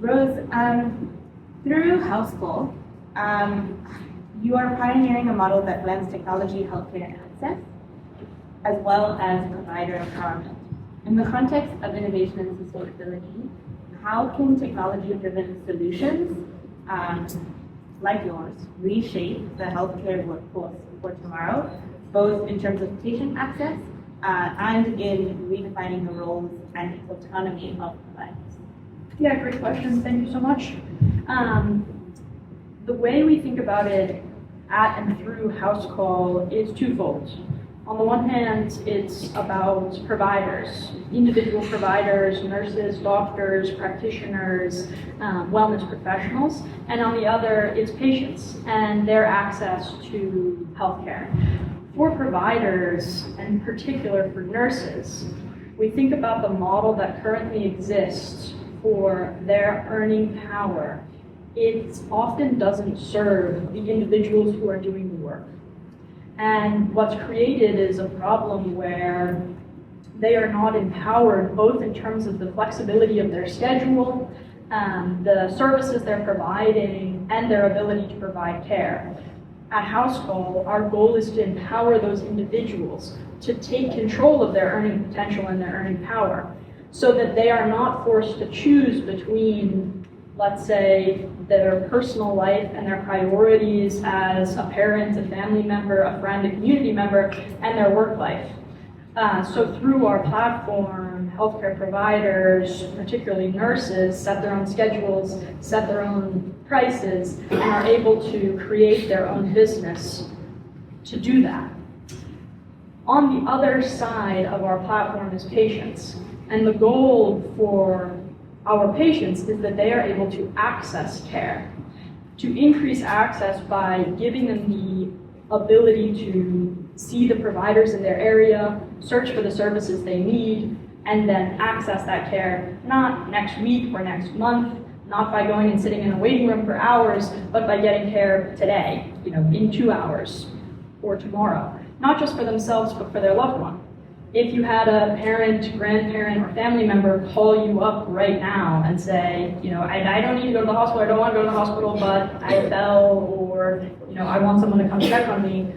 Rose, through House Call, you are pioneering a model that blends technology, healthcare, and access, as well as provider empowerment. In the context of innovation and sustainability, how can technology-driven solutions like yours reshape the healthcare workforce for tomorrow, both in terms of patient access and in redefining the roles and autonomy of providers? Yeah, great question. Thank you so much. The way we think about it at and through House Call is twofold. On the one hand, it's about providers, individual providers, nurses, doctors, practitioners, wellness professionals, and on the other, it's patients and their access to healthcare. For providers, and in particular for nurses, we think about the model that currently exists for their earning power. It often doesn't serve the individuals who are doing the work. And what's created is a problem where they are not empowered, both in terms of the flexibility of their schedule, the services they're providing, and their ability to provide care. At House Call, our goal is to empower those individuals to take control of their earning potential and their earning power, so that they are not forced to choose between, let's say, their personal life and their priorities as a parent, a family member, a friend, a community member, and their work life. So through our platform, healthcare providers, particularly nurses, set their own schedules, set their own prices, and are able to create their own business to do that. On the other side of our platform is patients. And the goal for our patients is that they are able to access care, to increase access by giving them the ability to see the providers in their area, search for the services they need, and then access that care, not next week or next month, not by going and sitting in a waiting room for hours, but by getting care today, in 2 hours or tomorrow, not just for themselves, but for their loved one. If you had a parent, grandparent, or family member call you up right now and say, I don't need to go to the hospital, I don't want to go to the hospital, but I fell, or, I want someone to come check on me,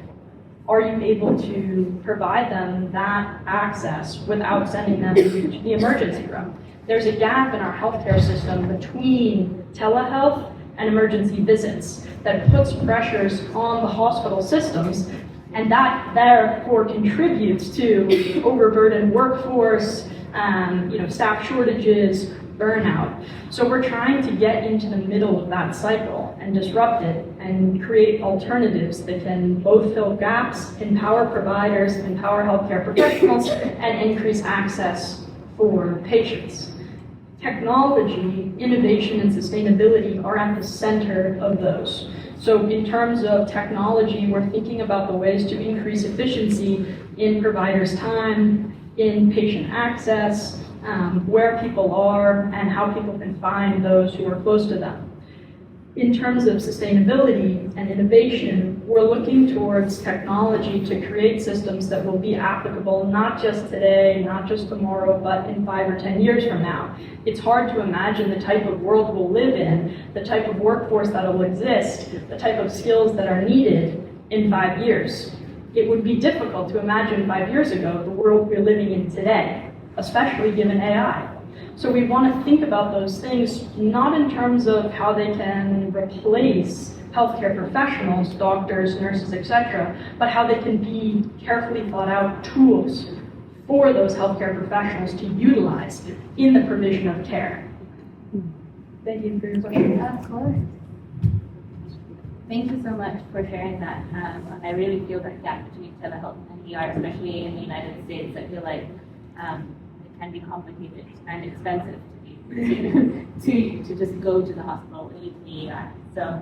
are you able to provide them that access without sending them to the emergency room? There's a gap in our healthcare system between telehealth and emergency visits that puts pressures on the hospital systems, and that therefore contributes to overburdened workforce, staff shortages, burnout. So we're trying to get into the middle of that cycle and disrupt it and create alternatives that can both fill gaps, empower providers, empower healthcare professionals, and increase access for patients. Technology, innovation, and sustainability are at the center of those. So in terms of technology, we're thinking about the ways to increase efficiency in providers' time, in patient access, where people are, and how people can find those who are close to them. In terms of sustainability and innovation, we're looking towards technology to create systems that will be applicable not just today, not just tomorrow, but in 5 or 10 years from now. It's hard to imagine the type of world we'll live in, the type of workforce that will exist, the type of skills that are needed in 5 years. It would be difficult to imagine 5 years ago the world we're living in today, especially given AI. So we want to think about those things not in terms of how they can replace healthcare professionals, doctors, nurses, etc., but how they can be carefully thought out tools for those healthcare professionals to utilize in the provision of care. Thank you for your question. Of course. Thank you so much for sharing that. I really feel that gap between telehealth and ER, especially in the United States. I feel like it can be complicated and expensive to just go to the hospital or to the ER. So